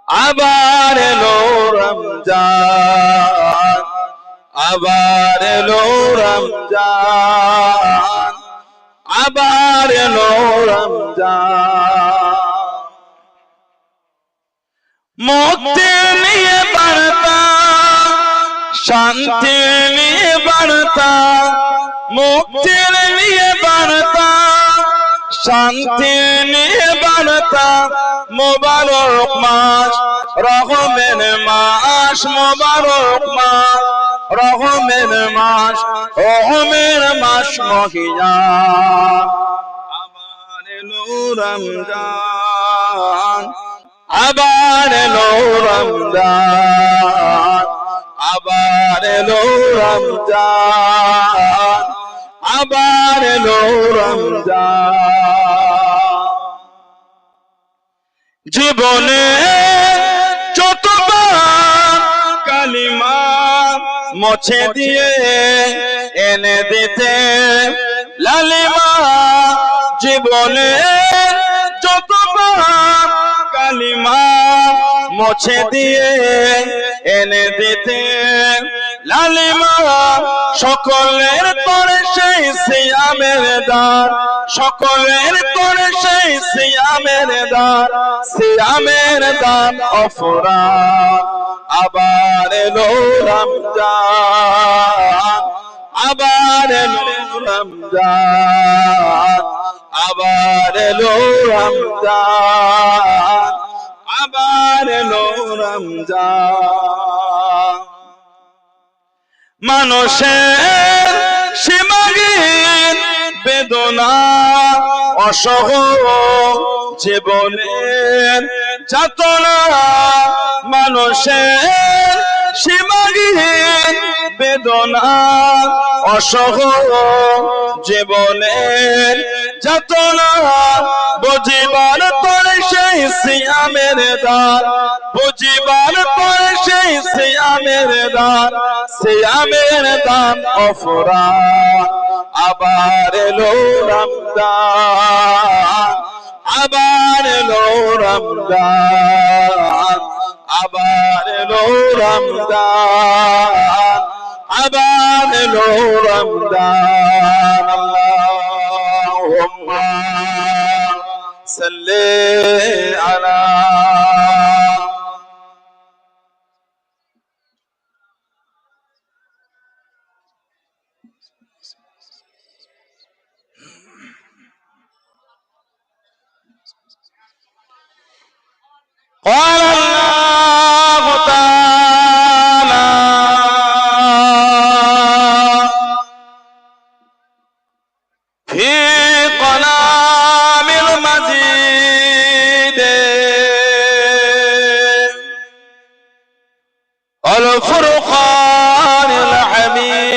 আবার এলো রমজান, আবার এলো রমজান, আবার এলো রমজান। মুক্তি নিয়ে বার্তা, শান্তি নিয়ে বার্তা, মুক্তি নিয়ে বার্তা, শান্তি নিয়ে বার্তা। মোবারক মাস, রহমের মাস, মোবারক মাস, রহমের মাস, রহমের মাস মহিয়ান। আবার এলো রমজান, আবার এলো রমজান, আবার এলো রমজান, আবার এলো রমজান। জীবনে যতবার কালিমা মুছে দিয়ে এনে দিতে লালিমা, জীবনে যতবার কালিমা মুছে দিয়ে এনে দিতে লালিমা। সকলের করে সেই সিয়ামের দান, সকলের করে সেই সিয়ামের দান, সিয়ামের দান অফুরান। আবার এলো রমজান, আবার এলো রমজান, আবার এলো রমজান, আবার এলো রমজান। মানুষের সীমাহীন বেদনা অসহ জীবনের যাতনা, মানুষের সীমাহীন বেদনা অসহ জীবনের যাতনা। বুঝিবার পরে সেই সিয়ামের দান, বুঝিবার পরে সেই সিয়ামের দান, সিয়ামের দান অফুরান। আবার এলো রমজান, আবার এলো রমজান, আবার এলো রমজান, আবার এলো রমজান। আল্লাহুম্মা সাল্লি আলা قال الله تعالى في كلام المجيد الفرقان الحميد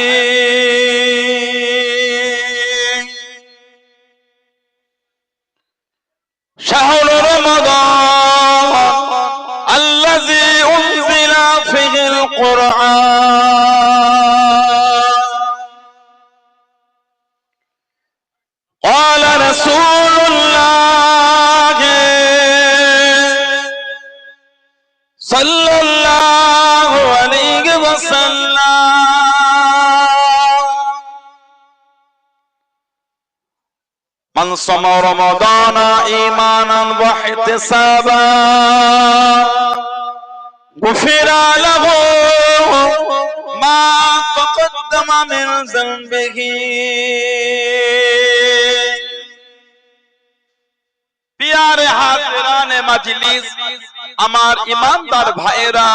شهر رمضان الذي أنزل فيه القرآن قال رسول الله صلى الله عليه وسلم من صام رمضان إيمانا واحتسابا غفر له ما تقدم من ذنبه प्यारे हाज़िरान मजलिस, আমার ইমানদার ভাইরা,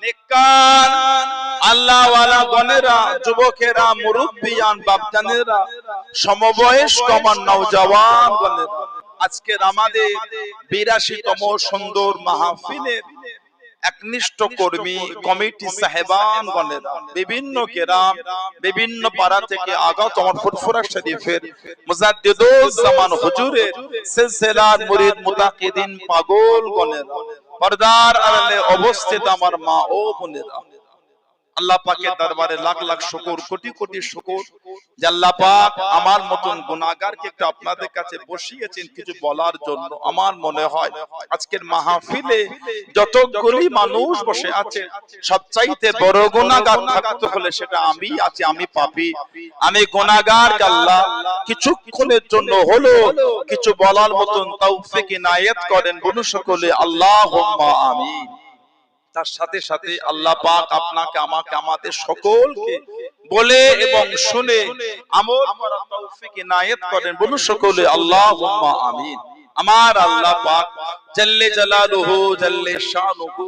নেককার আল্লাহ ওয়ালা গণেরা, যুবকেরা, মুরব্বিয়ান, বাপজানেরা, সমবয়স্ক আমার নওজওয়ান গণেরা, আজকের আমাদের 82তম সুন্দর মাহফিলের একনিষ্ঠ কর্মী কমিটি সাহেবান গণেরা, বিভিন্ন গ্রাম বিভিন্ন পাড়া থেকে আগত আমার ফুরফুরা শরীফের মুজাদ্দিদুজ জামান হুজুরের সিলসিলার মুরিদ মুতাকিদিন পাগল গণেরা, পর্দার আড়ালে অবস্থিত আমার মা ও বোনেরা, আল্লাহ পাকের দরবারে লাখ লাখ শুকর, কোটি কোটি শুকর যে আল্লাহ পাক আমার মতন গুনাহগারকে একটু আপনাদের কাছে বসিয়েছেন কিছু বলার জন্য। আমার মনে হয় আজকের মাহফিলে যতগুলি মানুষ বসে আছে সবচাইতে বড় গুনাহগার থাকতে হলে সেটা আমি আছি। আমি পাপী, আমি গুনাহগার। আল্লাহ কিছুক্ষণের জন্য হলো কিছু বলার মতন তৌফিক ইনায়েত করেন। বলুন সকলে আল্লাহুম্মা আমিন। তার সাথে সাথে আল্লাহ পাক আপনাকে আমাকে আমাদের সকলকে বলে এবং শুনে আমল করার তৌফিক ইনায়েত করেন। বলুন সকলে আল্লাহুম্মা আমিন। আমার আল্লাহ পাক জাল্লে জালালুহু জাল্লে শানুহু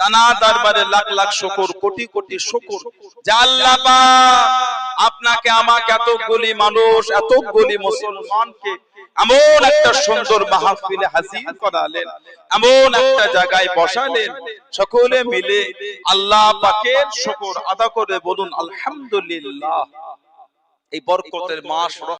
তানা দরবারে লাখ লাখ শুকর, কোটি কোটি শুকর যে আল্লাহ পাক আপনাকে আমাকে এতগুলি মানুষ, এতগুলি মুসলমানকে এমন একটা সুন্দর মাহফিলে হাজির করালেন, এমন একটা জায়গায় বসালেন, সকলে মিলে আল্লাহ পাকের শুকর আদা করে বলুন আলহামদুলিল্লাহ। এই বরকতের মাস